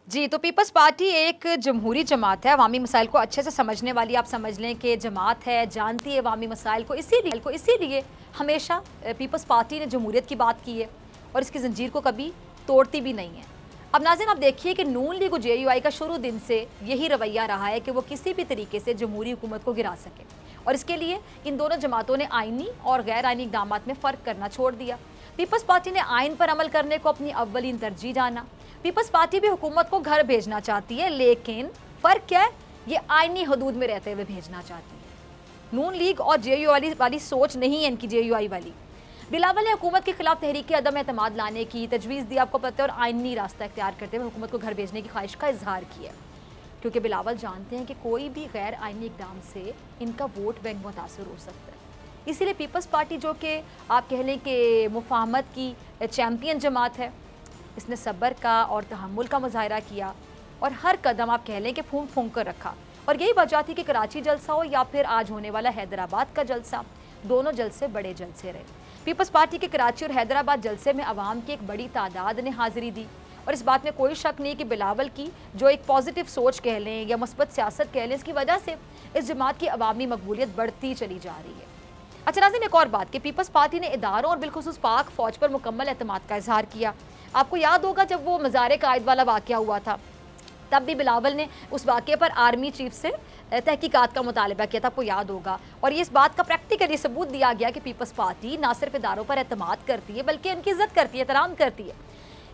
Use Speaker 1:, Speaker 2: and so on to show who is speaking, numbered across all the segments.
Speaker 1: जी, तो peoples party एक जमहूरी जमात है, अवामी मसाइल को अच्छे से समझने वाली। आप समझ लें कि जमात है, जानती है अवामी मसाइल को, इसीलिए हमेशा पीपल्स पार्टी ने जमहूरियत की बात की है और इसकी जंजीर को कभी तोड़ती भी नहीं है। अब नाज़रीन, आप देखिए कि नून लीग और JUI का शुरू दिन से यही रवैया रहा है कि वो किसी भी तरीके से जमहूरी हुकूमत को गिरा सके, और इसके लिए इन दोनों जमातों ने आइनी और गैर आइनी इक़दाम में फ़र्क करना छोड़ दिया। पीपल्स पार्टी ने आइन पर अमल करने को अपनी अव्वलीन तरजीह जाना। पीपल्स पार्टी भी हुकूमत को घर भेजना चाहती है, लेकिन फ़र्क क्या है, ये आइनी हदूद में रहते हुए भेजना चाहती है। नून लीग और JUI वाली सोच नहीं है इनकी, JUI वाली। बिलावल ने हुकूमत के खिलाफ तहरीक अदम एतमाद लाने की तजवीज़ दी, आपको पता है, और आइनी रास्ता इख्तियार करते हुए हुकूमत को घर भेजने की ख्वाहिश का इजहार किया, क्योंकि बिलावल जानते हैं कि कोई भी गैर आइनी इक़दाम से इनका वोट बैंक मुतासर हो सकता है। इसीलिए पीपल्स पार्टी, जो कि आप कह लें कि मुफाहमत की चैम्पियन जमात है, इसने सब्र का और तहम्मुल का मुजाहरा किया और हर कदम आप कह लें कि फूंक फूंक कर रखा। और यही वजह थी कि कराची जलसा हो या फिर आज होने वाला हैदराबाद का जलसा, दोनों जलसे बड़े जलसे रहे। पीपल्स पार्टी के कराची और हैदराबाद जलसे में अवाम की एक बड़ी तादाद ने हाज़िरी दी, और इस बात में कोई शक नहीं कि बिलावल की जो एक पॉजिटिव सोच कह लें या मुस्बत सियासत कह लें, इसकी वजह से इस जमात की अवामी मकबूलियत बढ़ती चली जा रही है। अच्छा नाज़रीन, एक और बात कि पीपल्स पार्टी ने इदारों और बिलखुसूस पाक फ़ौज पर मुकम्मल एतमाद का इजहार किया। आपको याद होगा जब वो मज़ार कायद वाला वाक़या हुआ था, तब भी बिलावल ने उस वाक़े पर आर्मी चीफ से तहकीकात का मुतालबा किया था, आपको याद होगा। और ये इस बात का प्रैक्टिकली सबूत दिया गया कि पीपल्स पार्टी ना सिर्फ इदारों पर एतमाद करती है, बल्कि उनकी इज्जत करती है, एहतराम करती है।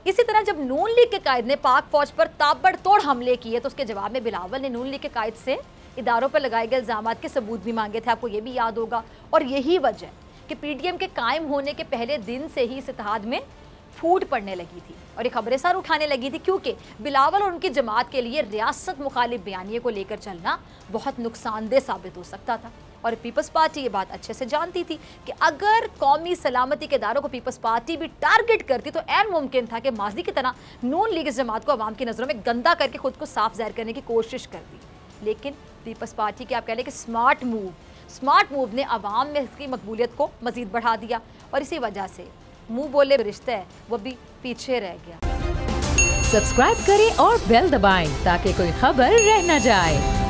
Speaker 1: इसी तरह जब नून लीग के कायद ने पाक फ़ौज पर ताबड़तोड़ हमले किए, तो उसके जवाब में बिलावल ने नून लीग के कायद से इदारों पर लगाए गए इल्ज़ामात के सबूत भी मांगे थे, आपको ये भी याद होगा। और यही वजह कि PDM के कायम होने के पहले दिन से ही इस इत्तेहाद में फूट पड़ने लगी थी और ये खबरें सर उठाने लगी थी, क्योंकि बिलावल और उनकी जमात के लिए रियासत मुखालिफ बयानिए को लेकर चलना बहुत नुकसानदेह साबित हो सकता था। और पीपल्स पार्टी ये बात अच्छे से जानती थी कि अगर कौमी सलामती के इदारों को पीपल्स पार्टी भी टारगेट करती तो ऐन मुमकिन था कि माजी की तरह नून लीग इस जमात को अवाम की नज़रों में गंदा करके खुद को साफ जाहिर करने की कोशिश करती। लेकिन पीपल्स पार्टी के आप कह लें कि स्मार्ट मूव ने अवाम में इसकी मकबूलियत को मजीद बढ़ा दिया, और इसी वजह से मुंह बोले रिश्ता है वो भी पीछे रह गया।
Speaker 2: सब्सक्राइब करें और बेल दबाएं ताकि कोई खबर रह न जाए।